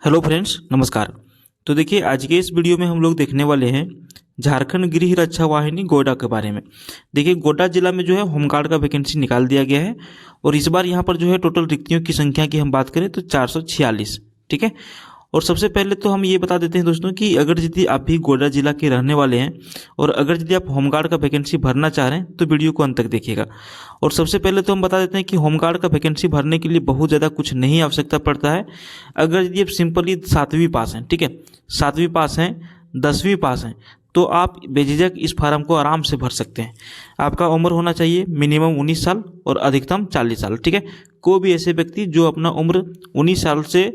Hello friends, नमस्कार। तो देखिए, आज के इस वीडियो में हम लोग देखने वाले हैं झारखंड गृह रक्षा वाहिनी गोड्डा के बारे में। देखिए, गोड्डा जिला में जो है होमगार्ड का वैकेंसी निकाल दिया गया है और इस बार यहाँ पर जो है टोटल रिक्तियों की संख्या की हम बात करें तो 446। ठीक है। और सबसे पहले तो हम ये बता देते हैं दोस्तों कि अगर यदि आप भी गोड्डा जिला के रहने वाले हैं और अगर यदि आप होमगार्ड का वैकेंसी भरना चाह रहे हैं तो वीडियो को अंत तक देखिएगा। और सबसे पहले तो हम बता देते हैं कि होमगार्ड का वैकेंसी भरने के लिए बहुत ज़्यादा कुछ नहीं आवश्यकता पड़ता है। अगर यदि आप सिंपली 7वीं पास हैं, ठीक है, 7वीं पास हैं, 10वीं पास हैं, तो आप बेझिझक इस फार्म को आराम से भर सकते हैं। आपका उम्र होना चाहिए मिनिमम 19 साल और अधिकतम 40 साल। ठीक है। कोई भी ऐसे व्यक्ति जो अपना उम्र 19 साल से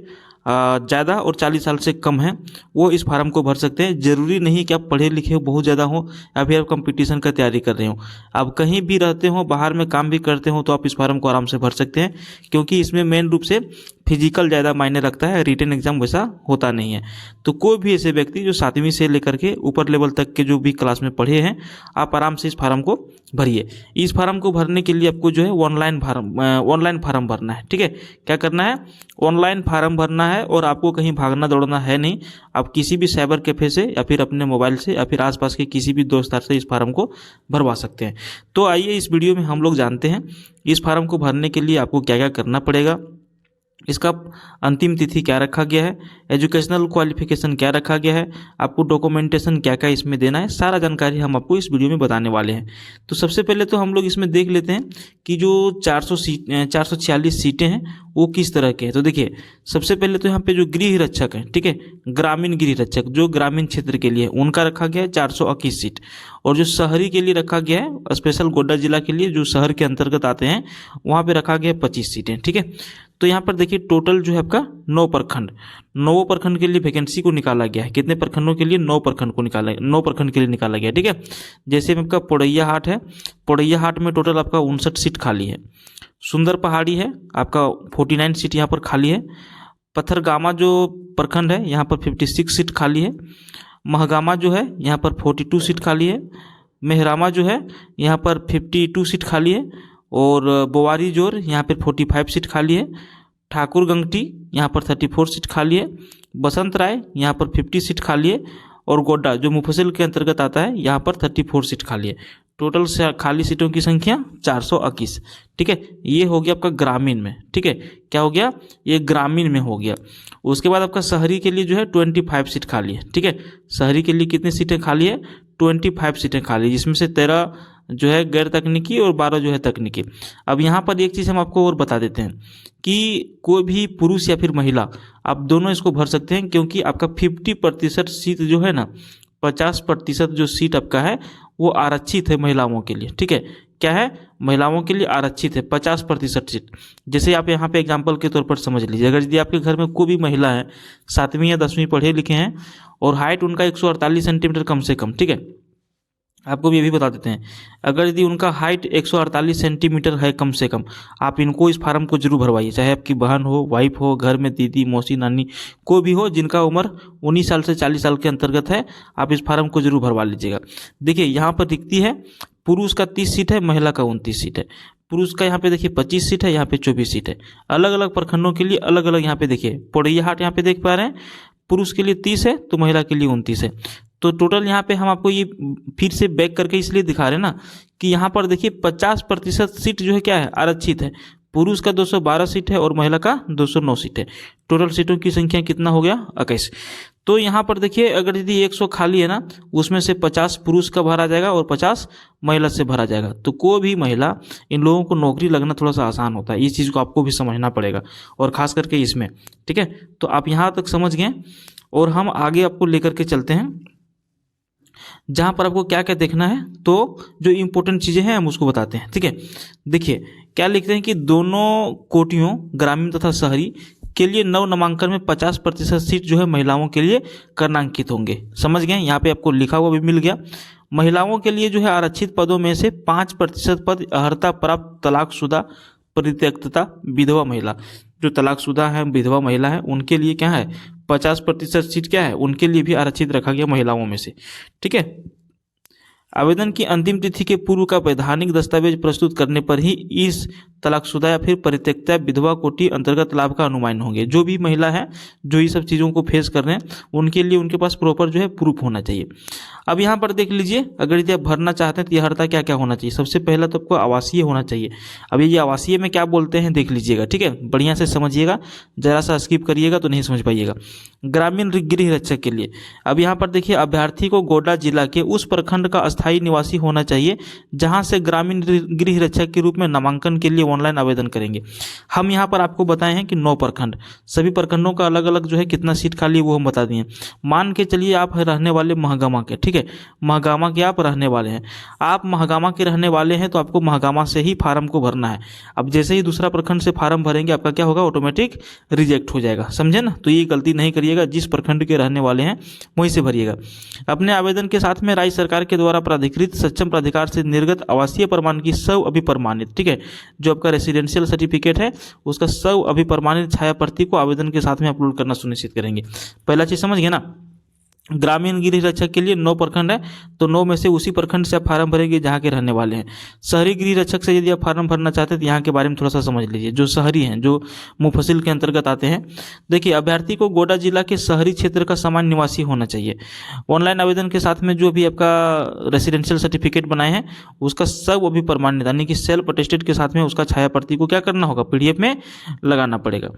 ज़्यादा और 40 साल से कम है वो इस फार्म को भर सकते हैं। ज़रूरी नहीं कि आप पढ़े लिखे हो बहुत ज़्यादा हो या फिर आप कंपटीशन का तैयारी कर रहे हो। आप कहीं भी रहते हो, बाहर में काम भी करते हो, तो आप इस फार्म को आराम से भर सकते हैं, क्योंकि इसमें मेन रूप से फिजिकल ज़्यादा मायने रखता है, रिटन एग्जाम वैसा होता नहीं है। तो कोई भी ऐसे व्यक्ति जो 7वीं से लेकर के ऊपर लेवल तक के जो भी क्लास में पढ़े हैं, आप आराम से इस फार्म को भरिए। इस फार्म को भरने के लिए आपको जो है ऑनलाइन फार्म भरना है। ठीक है। क्या करना है? ऑनलाइन फार्म भरना है और आपको कहीं भागना दौड़ना है नहीं। आप किसी भी साइबर कैफे से या फिर अपने मोबाइल से या फिर आसपास के किसी भी दोस्तार से इस फार्म को भरवा सकते हैं। तो आइए इस वीडियो में हम लोग जानते हैं इस फार्म को भरने के लिए आपको क्या क्या करना पड़ेगा, इसका अंतिम तिथि क्या रखा गया है, एजुकेशनल क्वालिफिकेशन क्या रखा गया है, आपको डॉक्यूमेंटेशन क्या क्या इसमें देना है, सारा जानकारी हम आपको इस वीडियो में बताने वाले हैं। तो सबसे पहले तो हम लोग इसमें देख लेते हैं कि जो 446 सीटें हैं वो किस तरह के हैं। तो देखिए, सबसे पहले तो यहाँ पे जो गृह रक्षक हैं, ठीक है, ग्रामीण गृह रक्षक जो ग्रामीण क्षेत्र के लिए, उनका रखा गया है 421 सीट। और जो शहरी के लिए रखा गया है, स्पेशल गोड्डा जिला के लिए जो शहर के अंतर्गत आते हैं, वहाँ पे रखा गया है 25 सीटें। ठीक है। तो यहाँ पर देखिए टोटल जो है आपका 9 प्रखंड के लिए वैकेंसी को निकाला गया है। कितने प्रखंडों के लिए? 9 प्रखंड के लिए निकाला गया है। ठीक है। जैसे में आपका पोड़ैया हाट है, पोड़ैया हाट में टोटल आपका 59 सीट खाली है। सुंदर पहाड़ी है, आपका 49 सीट यहाँ पर खाली है। पथरगामा जो प्रखंड है, यहाँ पर 56 सीट खाली है। महगामा जो है, यहाँ पर 42 सीट खाली है। मेहरामा जो है, यहाँ पर 52 सीट खाली है। और बोवारी जोर, यहाँ पर 45 सीट खाली है। ठाकुर गंगटी, यहाँ पर 34 सीट खाली है। बसंत राय, यहाँ पर 50 सीट खाली है। और गोड्डा जो मुफस्सिल के अंतर्गत आता है, यहाँ पर 34 सीट खाली है। टोटल से खाली सीटों की संख्या 421। ठीक है। ये हो गया आपका ग्रामीण में। ठीक है। क्या हो गया? ये ग्रामीण में हो गया। उसके बाद आपका शहरी के लिए जो है 25 सीट खाली है। ठीक है। शहरी के लिए कितनी सीटें खाली है? 25 सीटें खाली, जिसमें से 13 जो है गैर तकनीकी और 12 जो है तकनीकी। अब यहाँ पर एक चीज़ हम आपको और बता देते हैं कि कोई भी पुरुष या फिर महिला, आप दोनों इसको भर सकते हैं, क्योंकि आपका 50% सीट जो है ना, 50% जो सीट आपका है वो आरक्षित है महिलाओं के लिए। ठीक है। क्या है? महिलाओं के लिए आरक्षित है 50% सीट। जैसे आप यहाँ पे एग्जांपल के तौर पर समझ लीजिए, अगर यदि आपके घर में कोई भी महिला है, 7वीं या 10वीं पढ़े लिखे हैं और हाइट उनका 148 सेंटीमीटर कम से कम, ठीक है, आपको भी ये भी बता देते हैं, अगर यदि उनका हाइट 148 सेंटीमीटर है कम से कम, आप इनको इस फार्म को जरूर भरवाइए। चाहे आपकी बहन हो, वाइफ हो, घर में दीदी, मौसी, नानी, कोई भी हो जिनका उम्र 19 साल से 40 साल के अंतर्गत है, आप इस फार्म को जरूर भरवा लीजिएगा। देखिए, यहाँ पर दिखती है पुरुष का 30 सीट है, महिला का 29 सीट है। पुरुष का यहाँ पे देखिए 25 सीट है, यहाँ पे 24 सीट है। अलग अलग प्रखंडों के लिए अलग अलग यहाँ पे देखिए, पोड़ैया हाट यहाँ पे देख पा रहे हैं, पुरुष के लिए 30 है तो महिला के लिए 29 है। तो टोटल यहाँ पे हम आपको ये फिर से बैक करके इसलिए दिखा रहे हैं ना कि यहाँ पर देखिए 50% सीट जो है क्या है? आरक्षित है। पुरुष का 212 सीट है और महिला का 209 सीट है। टोटल सीटों की संख्या कितना हो गया? 21। तो यहाँ पर देखिए, अगर यदि 100 खाली है ना, उसमें से 50 पुरुष का भरा जाएगा और 50 महिला से भरा जाएगा। तो कोई भी महिला, इन लोगों को नौकरी लगना थोड़ा सा आसान होता है। इस चीज़ को आपको भी समझना पड़ेगा, और खास करके इसमें। ठीक है। तो आप यहाँ तक समझ गए और हम आगे आपको लेकर के चलते हैं, जहाँ पर आपको क्या क्या देखना है। तो जो इम्पोर्टेंट चीज़ें हैं हम उसको बताते हैं। ठीक है। देखिए, क्या लिखते हैं कि दोनों कोटियों ग्रामीण तथा शहरी के लिए नव नामांकन में 50% सीट जो है महिलाओं के लिए करनांकित होंगे। समझ गए? यहाँ पे आपको लिखा हुआ भी मिल गया। महिलाओं के लिए जो है आरक्षित पदों में से 5% पद अर्हता प्राप्त तलाकशुदा, परित्यक्ता, विधवा महिला, जो तलाकशुदा है, विधवा महिला है, उनके लिए क्या है 50% सीट क्या है, उनके लिए भी आरक्षित रखा गया महिलाओं में से। ठीक है। आवेदन की अंतिम तिथि के पूर्व का वैधानिक दस्तावेज प्रस्तुत करने पर ही इस तलाकशुदा या फिर परित्यक्ता विधवा कोटि अंतर्गत लाभ का अनुमान होंगे। जो भी महिला है जो ये सब चीज़ों को फेस कर रहे हैं उनके लिए उनके पास प्रॉपर जो है प्रूफ होना चाहिए। अब यहाँ पर देख लीजिए, अगर यदि आप भरना चाहते हैं तो यह अर्हता क्या क्या होना चाहिए। सबसे पहला तो आपको आवासीय होना चाहिए। अब ये आवासीय में क्या बोलते हैं देख लीजिएगा, ठीक है, बढ़िया से समझिएगा, जरा सा स्किप करिएगा तो नहीं समझ पाइएगा। ग्रामीण गृह रक्षक के लिए, अब यहाँ पर देखिए, अभ्यर्थी को गोड्डा जिला के उस प्रखंड का अस्थायी निवासी होना चाहिए जहाँ से ग्रामीण गृह रक्षक के रूप में नामांकन के लिए ऑनलाइन आवेदन करेंगे। हम यहाँ पर आपको बताए हैं कि 9 प्रखंड, सभी प्रखंडों का अलग अलग जो है कितना सीट खाली है वो हम बता दिए। मान के चलिए आप रहने वाले महागामा के, ठीक है, महागामा के आप रहने वाले हैं, आप महागामा के रहने वाले हैं तो आपको महागामा से ही फार्म को भरना है। अब जैसे ही दूसरा प्रखंड से फार्म भरेंगे आपका क्या होगा, ऑटोमेटिक रिजेक्ट हो जाएगा, समझे ना। तो ये गलती नहीं करिएगा, जिस प्रखंड के रहने वाले हैं वहीं से भरिएगा। अपने आवेदन के साथ में राज्य सरकार के द्वारा प्राधिकृत सक्षम प्राधिकार से निर्गत आवासीय प्रमाण की स्व अभिप्रमाणित, ठीक है, जो आपका रेसिडेंशियल सर्टिफिकेट है उसका स्व अभिप्रमाणित छाया प्रति को आवेदन के साथ में अपलोड करना सुनिश्चित करेंगे। पहला चीज समझ गए ना। ग्रामीण गृह रक्षक के लिए 9 प्रखंड है, तो 9 में से उसी प्रखंड से आप फार्म भरेंगे जहाँ के रहने वाले हैं। शहरी गृह रक्षक से यदि आप फार्म भरना चाहते हैं तो यहाँ के बारे में थोड़ा सा समझ लीजिए। जो शहरी हैं, जो मुफसिल के अंतर्गत आते हैं, देखिए, अभ्यर्थी को गोड्डा जिला के शहरी क्षेत्र का सामान्य निवासी होना चाहिए। ऑनलाइन आवेदन के साथ में जो भी आपका रेसिडेंशियल सर्टिफिकेट बनाए हैं उसका सब अभी प्रमाणित यानी कि सेल्फ अटेस्टेड के साथ में उसका छाया प्रति को क्या करना होगा, PDF में लगाना पड़ेगा।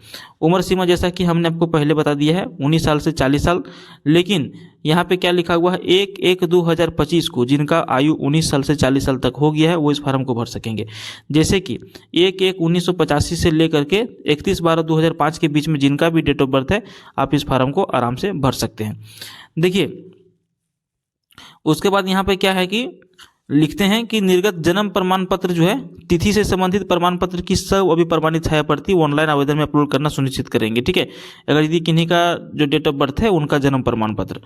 उम्र सीमा जैसा कि हमने आपको पहले बता दिया है 19 साल से 40 साल, लेकिन यहाँ पे क्या लिखा हुआ है, 1/1/2025 को जिनका आयु 19 साल से 40 साल तक हो गया है वो इस फार्म को भर सकेंगे। जैसे कि 1/1/1985 से लेकर के 31/12/2005 के बीच में जिनका भी डेट ऑफ बर्थ है आप इस फार्म को आराम से भर सकते हैं। देखिए, उसके बाद यहाँ पे क्या है कि लिखते हैं कि निर्गत जन्म प्रमाण पत्र जो है तिथि से संबंधित प्रमाण पत्र की सब अभिप्रमाणित छाया प्रति ऑनलाइन आवेदन में अपलोड करना सुनिश्चित करेंगे, ठीक है। अगर यदि किन्हीं का जो डेट ऑफ बर्थ है उनका जन्म प्रमाण पत्र।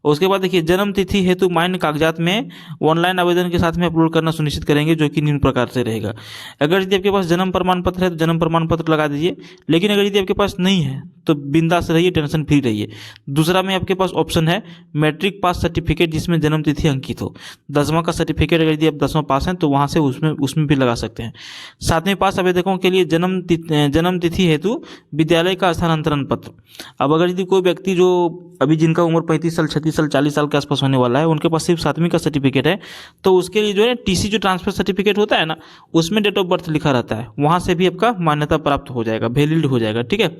उसके बाद देखिए, जन्म तिथि हेतु मान्य कागजात में ऑनलाइन आवेदन के साथ में अपलोड करना सुनिश्चित करेंगे, जो कि निम्न प्रकार से रहेगा। अगर यदि आपके पास जन्म प्रमाण पत्र है तो जन्म प्रमाण पत्र लगा दीजिए, लेकिन अगर यदि आपके पास नहीं है तो बिंदास रहिए, टेंशन फ्री रहिए। दूसरा में आपके पास ऑप्शन है मैट्रिक पास सर्टिफिकेट जिसमें जन्म तिथि अंकित हो। 10वां का सर्टिफिकेट अगर यदि आप 10वां पास हैं तो वहाँ से उसमें भी लगा सकते हैं। 7वें पास आवेदकों के लिए जन्म तिथि हेतु विद्यालय का स्थानांतरण पत्र। अब अगर यदि कोई व्यक्ति जो अभी जिनका उम्र 35 साल 36 साल 40 साल के आसपास होने वाला है उनके पास सिर्फ 7वीं का सर्टिफिकेट है तो उसके लिए जो है TC जो ट्रांसफर सर्टिफिकेट होता है ना उसमें डेट ऑफ बर्थ लिखा रहता है, वहाँ से भी आपका मान्यता प्राप्त हो जाएगा, वैलिड हो जाएगा, ठीक है।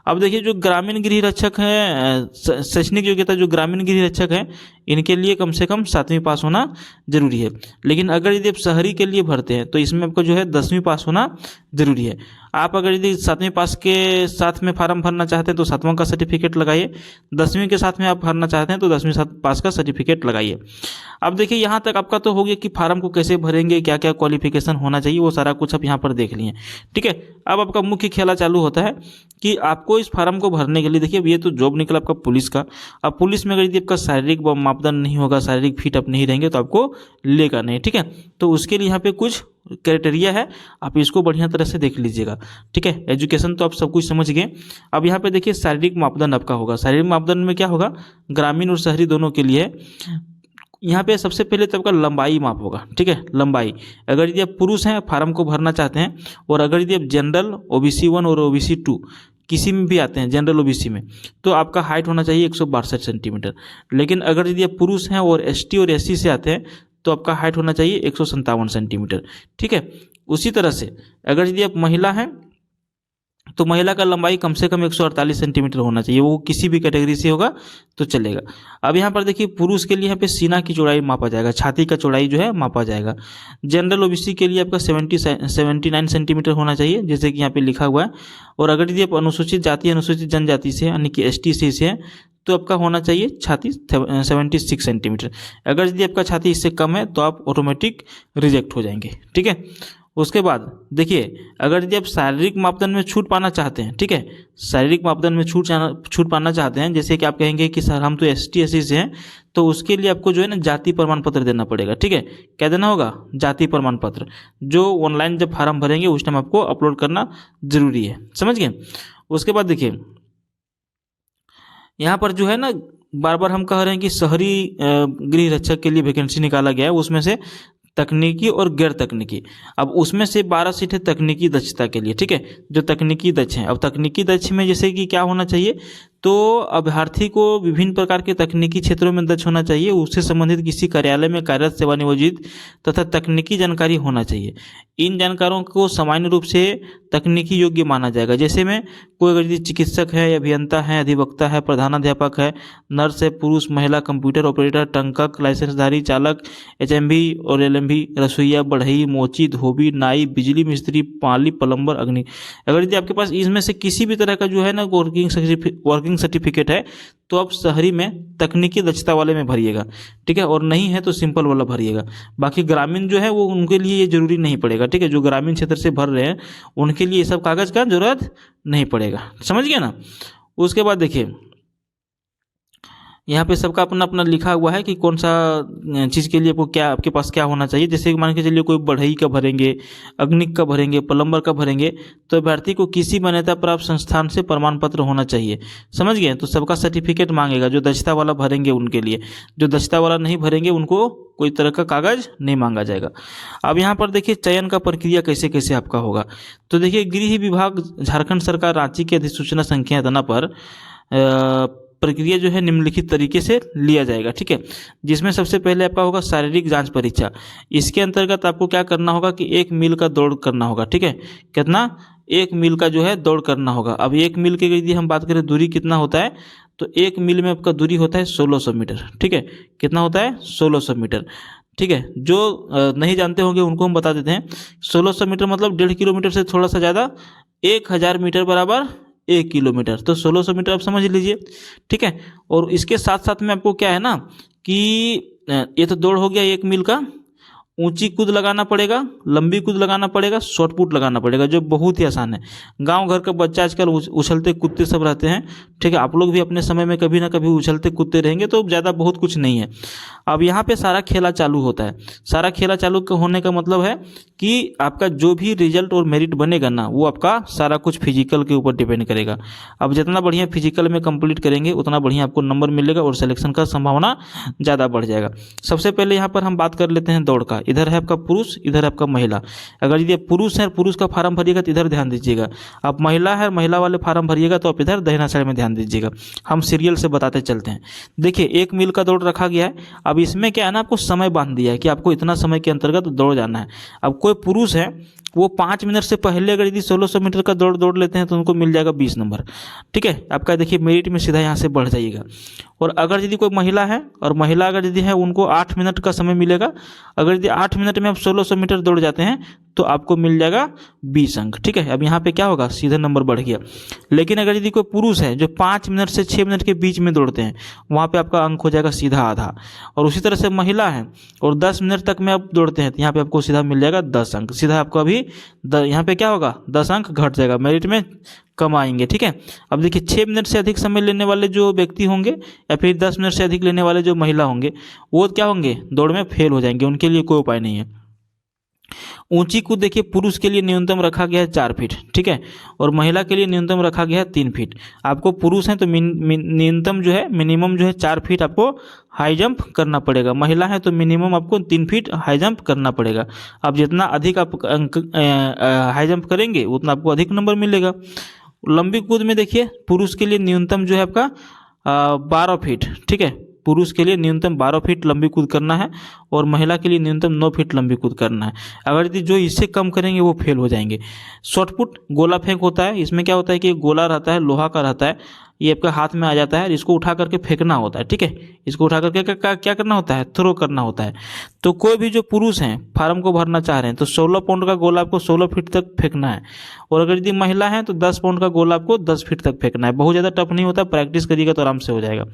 अब देखिए, जो ग्रामीण गृह रक्षक हैं, शैक्षणिक योग्यता जो ग्रामीण गृह रक्षक हैं इनके लिए कम से कम 7वीं पास होना जरूरी है। लेकिन अगर यदि आप शहरी के लिए भरते हैं तो इसमें आपको जो है 10वीं पास होना जरूरी है। आप अगर यदि 7वीं पास के साथ में फार्म भरना चाहते हैं तो 7वां का सर्टिफिकेट लगाइए, 10वीं के साथ में आप भरना चाहते हैं तो 10वीं पास का सर्टिफिकेट लगाइए। अब देखिए, यहाँ तक आपका तो हो गया कि फार्म को कैसे भरेंगे, क्या क्या क्वालिफिकेशन होना चाहिए, वो सारा कुछ आप यहाँ पर देख लिए, ठीक है। अब आपका मुख्य खेला चालू होता है कि आपको इस फार्म को भरने के लिए, देखिए ये तो जॉब निकला आपका पुलिस का। अब पुलिस में अगर यदि आपका शारीरिक मापदंड नहीं होगा, शारीरिक फिट आप नहीं रहेंगे तो आपको लेगा नहीं, ठीक है। तो उसके लिए यहाँ पे कुछ क्राइटेरिया है, आप इसको बढ़िया तरह से देख लीजिएगा, ठीक है। एजुकेशन तो आप सब कुछ समझ गए। अब यहाँ पे देखिए, शारीरिक मापदंड आपका होगा। शारीरिक मापदंड में क्या होगा, ग्रामीण और शहरी दोनों के लिए यहाँ पे सबसे पहले तो आपका लंबाई माप होगा, ठीक है। लंबाई, अगर यदि आप पुरुष हैं फार्म को भरना चाहते हैं और अगर यदि आप जनरल OBC 1 और OBC 2 किसी में भी आते हैं, जनरल OBC में, तो आपका हाइट होना चाहिए 162 सेंटीमीटर। लेकिन अगर यदि आप पुरुष हैं और ST और SC से आते हैं तो आपका हाइट होना चाहिए 157 सेंटीमीटर, ठीक है। उसी तरह से अगर यदि आप महिला हैं तो महिला का लंबाई कम से कम 148 सेंटीमीटर होना चाहिए, वो किसी भी कैटेगरी से होगा तो चलेगा। अब यहाँ पर देखिए, पुरुष के लिए यहाँ पे सीना की चौड़ाई मापा जाएगा, छाती का चौड़ाई जो है मापा जाएगा। जनरल OBC के लिए आपका 79 सेंटीमीटर होना चाहिए, जैसे कि यहाँ पे लिखा हुआ है। और अगर यदि आप अनुसूचित जाति अनुसूचित जनजाति से यानी कि ST से है तो आपका होना चाहिए छाती 76 सेंटीमीटर। अगर यदि आपका छाती इससे कम है तो आप ऑटोमेटिक रिजेक्ट हो जाएंगे, ठीक है। उसके बाद देखिए, अगर यदि आप शारीरिक मापदंड में छूट पाना चाहते हैं, ठीक है, शारीरिक मापदंड में छूट पाना चाहते हैं, जैसे कि आप कहेंगे कि सर हम तो ST SC से हैं, तो उसके लिए आपको जो है ना जाति प्रमाण पत्र देना पड़ेगा, ठीक है। क्या देना होगा, जाति प्रमाण पत्र, जो ऑनलाइन जब फार्म भरेंगे उस टाइम आपको अपलोड करना जरूरी है, समझ गए। उसके बाद देखिए, यहाँ पर जो है ना, बार बार हम कह रहे हैं कि शहरी गृह रक्षक के लिए वैकेंसी निकाला गया है, उसमें से तकनीकी और गैर तकनीकी। अब उसमें से 12 सीट है तकनीकी दक्षता के लिए, ठीक है, जो तकनीकी दक्ष हैं। अब तकनीकी दक्ष में जैसे कि क्या होना चाहिए, तो अभ्यर्थी को विभिन्न प्रकार के तकनीकी क्षेत्रों में दक्ष होना चाहिए, उससे संबंधित किसी कार्यालय में कार्यरत सेवानियोजित तथा तकनीकी जानकारी होना चाहिए। इन जानकारों को सामान्य रूप से तकनीकी योग्य माना जाएगा। जैसे में कोई अगर यदि चिकित्सक है, अभियंता है, अधिवक्ता है, प्रधानाध्यापक है, नर्स है, पुरुष महिला, कंप्यूटर ऑपरेटर, टंकक, लाइसेंसधारी चालक, HMV और LMV, रसोईया, बढ़ई, मोची, धोबी, नाई, बिजली मिस्त्री, पाली, प्लम्बर, अग्नि। अगर यदि आपके पास इसमें से किसी भी तरह का जो है ना वर्किंग सर्टिफिकेट है, तो आप शहरी में तकनीकी दक्षता वाले में भरिएगा, ठीक है, और नहीं है तो सिंपल वाला भरिएगा। बाकी ग्रामीण जो है वो उनके लिए ये जरूरी नहीं पड़ेगा, ठीक है, जो ग्रामीण क्षेत्र से भर रहे हैं उनके लिए ये सब कागज का जरूरत नहीं पड़ेगा। समझ गया ना। उसके बाद देखिए यहाँ पे सबका अपना अपना लिखा हुआ है कि कौन सा चीज़ के लिए आपको क्या, आपके पास क्या होना चाहिए। जैसे मान के चलिए कोई बढ़ई का भरेंगे, अग्निक का भरेंगे, प्लम्बर का भरेंगे, तो अभ्यर्थी को किसी मान्यता प्राप्त संस्थान से प्रमाण पत्र होना चाहिए। समझ गए। तो सबका सर्टिफिकेट मांगेगा। जो दक्षता वाला भरेंगे उनके लिए, जो दक्षता वाला नहीं भरेंगे उनको कोई तरह का कागज नहीं मांगा जाएगा। अब यहाँ पर देखिए चयन का प्रक्रिया कैसे कैसे आपका होगा। तो देखिए गृह विभाग झारखंड सरकार रांची की अधिसूचना संख्या तना पर प्रक्रिया जो है निम्नलिखित तरीके से लिया जाएगा, ठीक है, जिसमें सबसे पहले आपका होगा शारीरिक जांच परीक्षा। इसके अंतर्गत आपको क्या करना होगा कि 1 मील का दौड़ करना होगा, ठीक है, कितना 1 मील का जो है दौड़ करना होगा। अब 1 मील के यदि हम बात करें दूरी कितना होता है, तो 1 मील में आपका दूरी होता है 1600 मीटर, ठीक है, कितना होता है 1600 मीटर, ठीक है। जो नहीं जानते होंगे उनको हम बता देते हैं। 1600 मीटर मतलब 1.5 किलोमीटर से थोड़ा सा ज़्यादा, 1000 मीटर बराबर 1 किलोमीटर, तो 1600 मीटर आप समझ लीजिए, ठीक है। और इसके साथ साथ में आपको क्या है ना कि ये तो दौड़ हो गया 1 मील का, ऊंची कूद लगाना पड़ेगा, लंबी कूद लगाना पड़ेगा, शॉर्ट पुट लगाना पड़ेगा, जो बहुत ही आसान है। गांव घर का बच्चा आजकल उछलते कूदते सब रहते हैं, ठीक है, आप लोग भी अपने समय में कभी ना कभी उछलते कूदते रहेंगे, तो ज़्यादा बहुत कुछ नहीं है। अब यहाँ पे सारा खेला चालू होता है। सारा खेला चालू होने का मतलब है कि आपका जो भी रिजल्ट और मेरिट बनेगा ना, वो आपका सारा कुछ फिजिकल के ऊपर डिपेंड करेगा। अब जितना बढ़िया फिजिकल में कंप्लीट करेंगे उतना बढ़िया आपको नंबर मिलेगा और सिलेक्शन का संभावना ज़्यादा बढ़ जाएगा। सबसे पहले यहाँ पर हम बात कर लेते हैं दौड़ का। इधर है आपका पुरुष, इधर है आपका महिला। अगर यदि पुरुष है, पुरुष का फार्म भरिएगा तो इधर ध्यान दीजिएगा। आप महिला है, महिला वाले फार्म भरिएगा तो आप इधर दाहिना साइड में ध्यान दीजिएगा। हम सीरियल से बताते चलते हैं। देखिए 1 मील का दौड़ रखा गया है। अब इसमें क्या है ना, आपको समय बांध दिया है कि आपको इतना समय के अंतर्गत दौड़ जाना है। अब कोई पुरुष है वो 5 मिनट से पहले अगर यदि 1600 मीटर का दौड़ लेते हैं तो उनको मिल जाएगा 20 नंबर, ठीक है। आपका देखिए मेरिट में सीधा यहाँ से बढ़ जाइएगा। और अगर यदि कोई महिला है, और महिला अगर यदि है उनको 8 मिनट का समय मिलेगा। अगर यदि 8 मिनट में आप 1600 मीटर दौड़ जाते हैं तो आपको मिल जाएगा 20 अंक, ठीक है। अब यहाँ पे क्या होगा, सीधा नंबर बढ़ गया। लेकिन अगर यदि कोई पुरुष है जो 5 मिनट से 6 मिनट के बीच में दौड़ते हैं, वहाँ पे आपका अंक हो जाएगा सीधा आधा। और उसी तरह से महिला है और 10 मिनट तक में आप दौड़ते हैं तो यहाँ पे आपको सीधा मिल जाएगा 10 अंक। सीधा आपको अभी यहाँ पे क्या होगा, 10 अंक घट जाएगा, मेरिट में कम आएंगे, ठीक है। अब देखिए 6 मिनट से अधिक समय लेने वाले जो व्यक्ति होंगे या फिर 10 मिनट से अधिक लेने वाले जो महिला होंगे, वो क्या होंगे, दौड़ में फेल हो जाएंगे, उनके लिए कोई उपाय नहीं है। ऊंची कूद देखिए पुरुष के लिए न्यूनतम रखा गया है 4 फीट, ठीक है, और महिला के लिए न्यूनतम रखा गया है 3 फीट। आपको पुरुष हैं तो न्यूनतम जो है, मिनिमम जो है 4 फीट आपको हाई जंप करना पड़ेगा। महिला है तो मिनिमम आपको 3 फीट हाई जंप करना पड़ेगा। अब जितना अधिक आप हाई जंप करेंगे उतना आपको अधिक नंबर मिलेगा। लंबी कूद में देखिए पुरुष के लिए न्यूनतम जो है आपका 12 फीट, ठीक है, पुरुष के लिए न्यूनतम 12 फीट लंबी कूद करना है और महिला के लिए न्यूनतम 9 फीट लंबी कूद करना है। अगर यदि जो इससे कम करेंगे वो फेल हो जाएंगे। शॉर्ट पुट गोला फेंक होता है। इसमें क्या होता है कि गोला रहता है, लोहा का रहता है, ये आपका हाथ में आ जाता है, इसको उठा करके फेंकना होता है, ठीक है, इसको उठा करके क्या करना होता है, थ्रो करना होता है। तो कोई भी जो पुरुष हैं फार्म को भरना चाह रहे हैं तो 16 पाउंड का गोला आपको 16 फीट तक फेंकना है। और अगर यदि महिला है तो 10 पाउंड का गोला आपको 10 फीट तक फेंकना है। बहुत ज़्यादा टफ नहीं होता, प्रैक्टिस करिएगा तो आराम से हो जाएगा।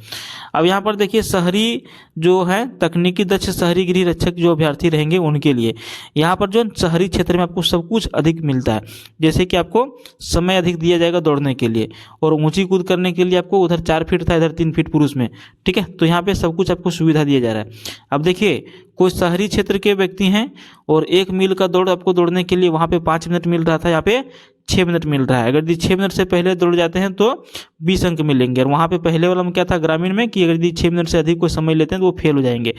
अब यहाँ पर देखिए शहरी जो है तकनीकी दक्ष शहरी गृह रक्षक जो अभ्यर्थी रहेंगे उनके लिए यहाँ पर जो शहरी क्षेत्र में आपको सब कुछ अधिक मिलता है। जैसे कि आपको समय अधिक दिया जाएगा दौड़ने के लिए, और ऊंची कूद करने के लिए आपको उधर 4 फीट था, इधर 3 फीट पुरुष में, ठीक है। तो यहाँ पे सब कुछ आपको सुविधा दिया जा रहा है। अब देखिए कोई शहरी क्षेत्र के व्यक्ति हैं और 1 मील का दौड़ आपको दौड़ने के लिए वहाँ पे 5 मिनट मिल रहा था, यहाँ पे 6 मिनट मिल रहा है। अगर यदि 6 मिनट से पहले दौड़ जाते हैं तो 20 अंक मिलेंगे। और वहाँ पे पहले वाला में क्या था ग्रामीण में कि अगर यदि 6 मिनट से अधिक कोई समय लेते हैं तो वो फेल हो जाएंगे।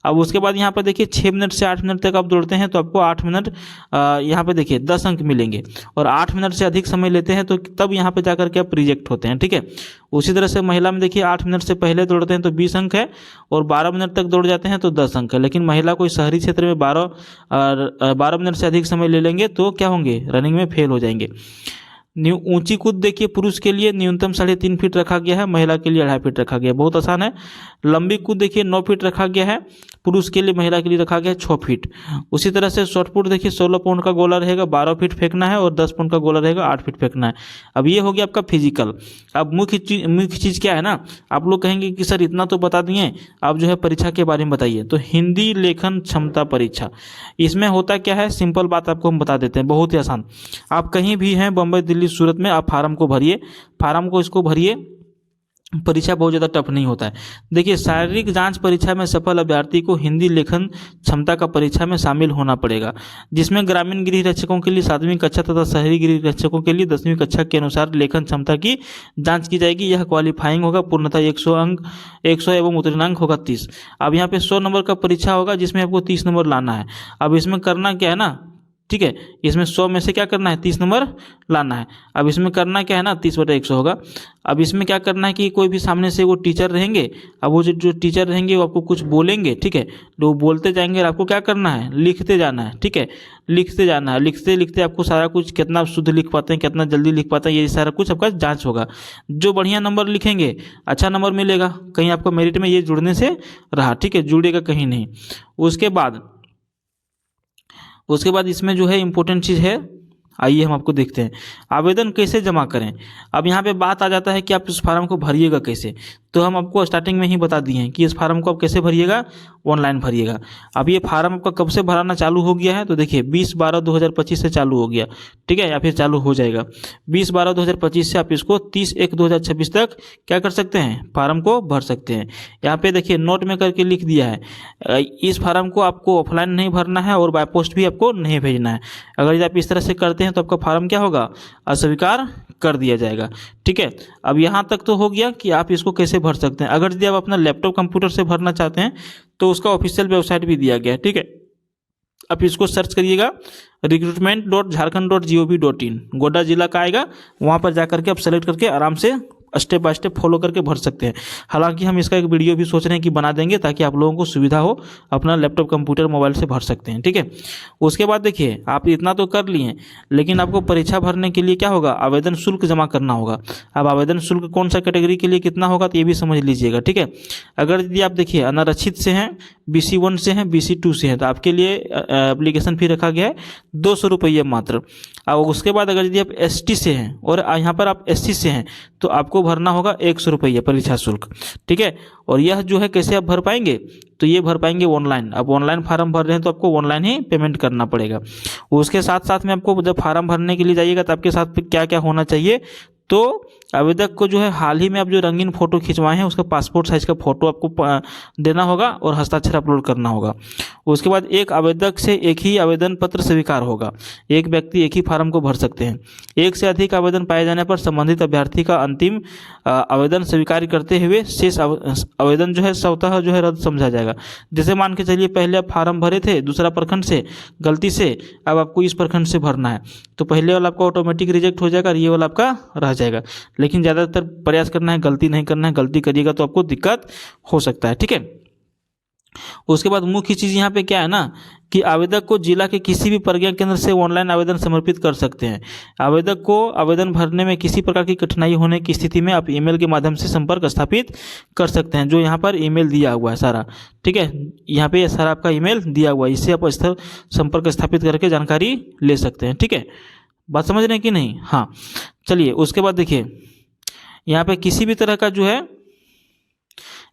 अब उसके बाद यहाँ पर देखिए 6 मिनट से 8 मिनट तक आप दौड़ते हैं तो आपको 8 मिनट यहाँ पे देखिए 10 अंक मिलेंगे। और 8 मिनट से अधिक समय लेते हैं तो तब यहाँ पे जाकर के आप रिजेक्ट होते हैं, ठीक है। उसी तरह से महिला में देखिए 8 मिनट से पहले दौड़ते हैं तो 20 अंक है, और 12 मिनट तक दौड़ जाते हैं तो 10 अंक है। लेकिन महिला कोई शहरी क्षेत्र में 12 मिनट से अधिक समय ले लेंगे तो क्या होंगे, रनिंग में फेल हो जाएंगे। ऊंची कूद देखिए पुरुष के लिए न्यूनतम 3.5 फीट रखा गया है, महिला के लिए 2.5 फीट रखा गया है, बहुत आसान है। लंबी कूद देखिए 9 फीट रखा गया है पुरुष के लिए, महिला के लिए रखा गया है 6 फीट। उसी तरह से शॉटपुट देखिए 16 पाउंड का गोला रहेगा, 12 फीट फेंकना है, और 10 पाउंड का गोला रहेगा, 8 फीट फेंकना है। अब ये हो गया आपका फिजिकल। अब मुख्य चीज़ क्या है ना, आप लोग कहेंगे कि सर इतना तो बता दिए, आप जो है परीक्षा के बारे में बताइए। तो हिंदी लेखन क्षमता परीक्षा, इसमें होता क्या है, सिंपल बात आपको हम बता देते हैं, बहुत ही आसान। आप कहीं भी हैं, बम्बई दिल्ली सूरत में, आप फार्म को भरिए, फार्म को इसको भरिए, परीक्षा बहुत ज़्यादा टफ नहीं होता है। देखिए शारीरिक जांच परीक्षा में सफल अभ्यर्थी को हिंदी लेखन क्षमता का परीक्षा में शामिल होना पड़ेगा, जिसमें ग्रामीण गृह रक्षकों के लिए 7वीं कक्षा तथा शहरी गृह रक्षकों के लिए 10वीं कक्षा के अनुसार लेखन क्षमता की जांच की जाएगी। यह क्वालिफाइंग होगा, पूर्णतः 100 अंक 100 एवं उत्तीर्णांक होगा 30। अब यहाँ पे 100 नंबर का परीक्षा होगा जिसमें आपको 30 नंबर लाना है। अब इसमें करना क्या है ना, ठीक है, इसमें 100 में से क्या करना है, 30 नंबर लाना है। अब इसमें करना क्या है ना, 30/100 होगा। अब इसमें क्या करना है कि कोई भी सामने से वो टीचर रहेंगे, अब वो जो टीचर रहेंगे वो आपको कुछ बोलेंगे, ठीक है, तो वो बोलते जाएंगे और आपको क्या करना है, लिखते जाना है, ठीक है, लिखते जाना है। लिखते लिखते आपको सारा कुछ, कितना शुद्ध लिख पाते हैं, कितना जल्दी लिख पाते हैं, ये सारा कुछ आपका जांच होगा। जो बढ़िया नंबर लिखेंगे अच्छा नंबर मिलेगा, कहीं आपको मेरिट में ये जुड़ने से रहा, ठीक है, जुड़ेगा कहीं नहीं। उसके बाद इसमें जो है इम्पोर्टेंट चीज़ है, आइए हम आपको देखते हैं आवेदन कैसे जमा करें। अब यहाँ पे बात आ जाता है कि आप इस फार्म को भरिएगा कैसे, तो हम आपको स्टार्टिंग में ही बता दिए हैं कि इस फार्म को आप कैसे भरिएगा, ऑनलाइन भरिएगा। अब ये फार्म आपका कब से भराना चालू हो गया है, तो देखिए 20/12/2025 से चालू हो गया, ठीक है, या फिर चालू हो जाएगा 20/12/2025 से। आप इसको 30/1/2026 तक क्या कर सकते हैं, फार्म को भर सकते हैं। यहाँ पे देखिए नोट में करके लिख दिया है, इस फार्म को आपको ऑफलाइन नहीं भरना है और बाय पोस्ट भी आपको नहीं भेजना है। अगर यदि आप इस तरह से करते हैं तो आपका फार्म क्या होगा, अस्वीकार कर दिया जाएगा, ठीक है। अब यहाँ तक तो हो गया कि आप इसको कैसे भर सकते हैं। अगर यदि आप अपना लैपटॉप कंप्यूटर से भरना चाहते हैं तो उसका ऑफिशियल वेबसाइट भी दिया गया है, ठीक है। आप इसको सर्च करिएगा recruitment.jharkhand.gov.in, गोड्डा जिला का आएगा, वहाँ पर जाकर के आप सेलेक्ट करके आराम से स्टेप बाय स्टेप फॉलो करके भर सकते हैं। हालांकि हम इसका एक वीडियो भी सोच रहे हैं कि बना देंगे ताकि आप लोगों को सुविधा हो, अपना लैपटॉप कंप्यूटर मोबाइल से भर सकते हैं, ठीक है। उसके बाद देखिए आप इतना तो कर लिए, लेकिन आपको परीक्षा भरने के लिए क्या होगा, आवेदन शुल्क जमा करना होगा। अब आवेदन शुल्क कौन सा कैटेगरी के लिए कितना होगा तो ये भी समझ लीजिएगा, ठीक है। अगर यदि आप देखिए अनारक्षित से हैं, BC 1 से हैं, BC 2 से हैं, तो आपके लिए एप्लीकेशन फी रखा गया है 200 रुपये मात्र। और उसके बाद अगर यदि आप ST से हैं और यहाँ पर आप SC से हैं तो आपको भरना होगा 100 रुपये परीक्षा शुल्क, ठीक है। और यह जो है कैसे आप भर पाएंगे, तो ये भर पाएंगे ऑनलाइन। अब ऑनलाइन फार्म भर रहे हैं तो आपको ऑनलाइन ही पेमेंट करना पड़ेगा। उसके साथ साथ में आपको जब फार्म भरने के लिए जाइएगा तो आपके साथ क्या क्या होना चाहिए, तो आवेदक को जो है हाल ही में आप जो रंगीन फोटो खिंचवाए हैं उसका पासपोर्ट साइज का फोटो आपको देना होगा और हस्ताक्षर अपलोड करना होगा। उसके बाद एक आवेदक से एक ही आवेदन पत्र स्वीकार होगा, एक व्यक्ति एक ही फार्म को भर सकते हैं। एक से अधिक आवेदन पाए जाने पर संबंधित अभ्यर्थी का अंतिम आवेदन स्वीकार करते हुए शेष आवेदन जो है स्वतः जो है रद्द समझा जाएगा। जैसे मान के चलिए पहले आप फार्म भरे थे दूसरा प्रखंड से गलती से, अब आपको इस प्रखंड से भरना है तो पहले वाला आपका ऑटोमेटिक रिजेक्ट हो जाएगा और ये वाला आपका रह जाएगा। लेकिन ज़्यादातर प्रयास करना है गलती नहीं करना है, गलती करिएगा तो आपको दिक्कत हो सकता है, ठीक है। उसके बाद मुख्य चीज़ यहाँ पे क्या है ना कि आवेदक को जिला के किसी भी प्रज्ञा केंद्र से ऑनलाइन आवेदन समर्पित कर सकते हैं। आवेदक को आवेदन भरने में किसी प्रकार की कठिनाई होने की स्थिति में आप ईमेल के माध्यम से संपर्क स्थापित कर सकते हैं, जो यहाँ पर ईमेल दिया हुआ है सारा, ठीक है। यहाँ पे सारा आपका ईमेल दिया हुआ है, इससे आप संपर्क स्थापित करके जानकारी ले सकते हैं, ठीक है। बात समझ रहे हैं कि नहीं, हाँ चलिए। उसके बाद देखिए यहाँ पे किसी भी तरह का जो है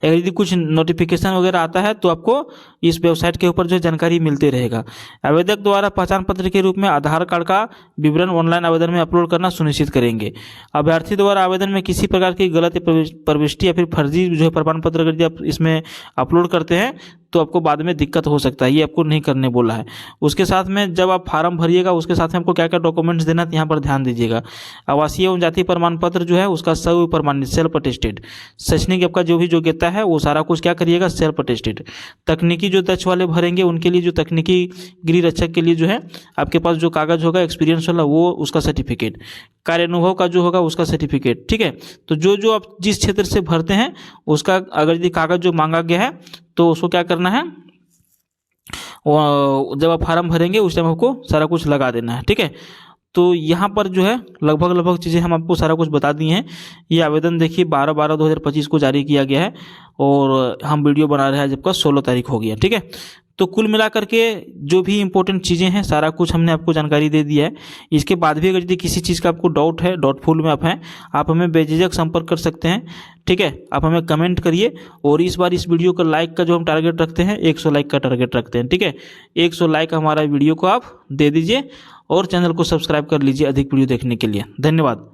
यदि कुछ नोटिफिकेशन वगैरह आता है तो आपको इस वेबसाइट के ऊपर जो जानकारी मिलते रहेगा। आवेदक द्वारा पहचान पत्र के रूप में आधार कार्ड का विवरण ऑनलाइन आवेदन में अपलोड करना सुनिश्चित करेंगे। अभ्यर्थी द्वारा आवेदन में किसी प्रकार की गलत प्रविष्टि या फिर फर्जी जो है प्रमाण पत्र अगर आप इसमें अपलोड करते हैं तो आपको बाद में दिक्कत हो सकता है, ये आपको नहीं करने बोला है। उसके साथ में जब आप फार्म भरिएगा उसके साथ में आपको क्या क्या डॉक्यूमेंट्स देना है यहाँ पर ध्यान दीजिएगा। आवासीय एवं जाति प्रमाण पत्र जो है उसका स्व प्रमाणित सेल्फ अटेस्टेड, शैक्षणिक आपका जो भी योग्यता है वो सारा कुछ क्या करिएगा सेल्फ अटेस्टेड। तकनीकी जो दक्ष वाले भरेंगे उनके लिए जो तकनीकी गृह रक्षक के लिए जो है आपके पास जो कागज होगा एक्सपीरियंस वाला वो उसका सर्टिफिकेट, कार्य अनुभव का जो होगा उसका सर्टिफिकेट, ठीक है। तो जो जो आप जिस क्षेत्र से भरते हैं उसका अगर यदि कागज जो मांगा गया है तो उसको क्या करना है, जब आप फार्म भरेंगे उस टाइम आपको सारा कुछ लगा देना है, ठीक है। तो यहाँ पर जो है लगभग चीज़ें हम आपको सारा कुछ बता दिए हैं। ये आवेदन देखिए 12/12/2025 को जारी किया गया है और हम वीडियो बना रहे हैं जबकि 16 तारीख हो गया, ठीक है। तो कुल मिलाकर के जो भी इंपॉर्टेंट चीज़ें हैं सारा कुछ हमने आपको जानकारी दे दिया है। इसके बाद भी अगर यदि किसी चीज़ का आपको डाउट है, डाउटफुल में आप हैं, आप हमें बेझिझक संपर्क कर सकते हैं, ठीक है। आप हमें कमेंट करिए और इस बार इस वीडियो का लाइक का जो हम टारगेट रखते हैं 100 लाइक का टारगेट रखते हैं, ठीक है। 100 लाइक हमारा वीडियो को आप दे दीजिए और चैनल को सब्सक्राइब कर लीजिए अधिक वीडियो देखने के लिए। धन्यवाद।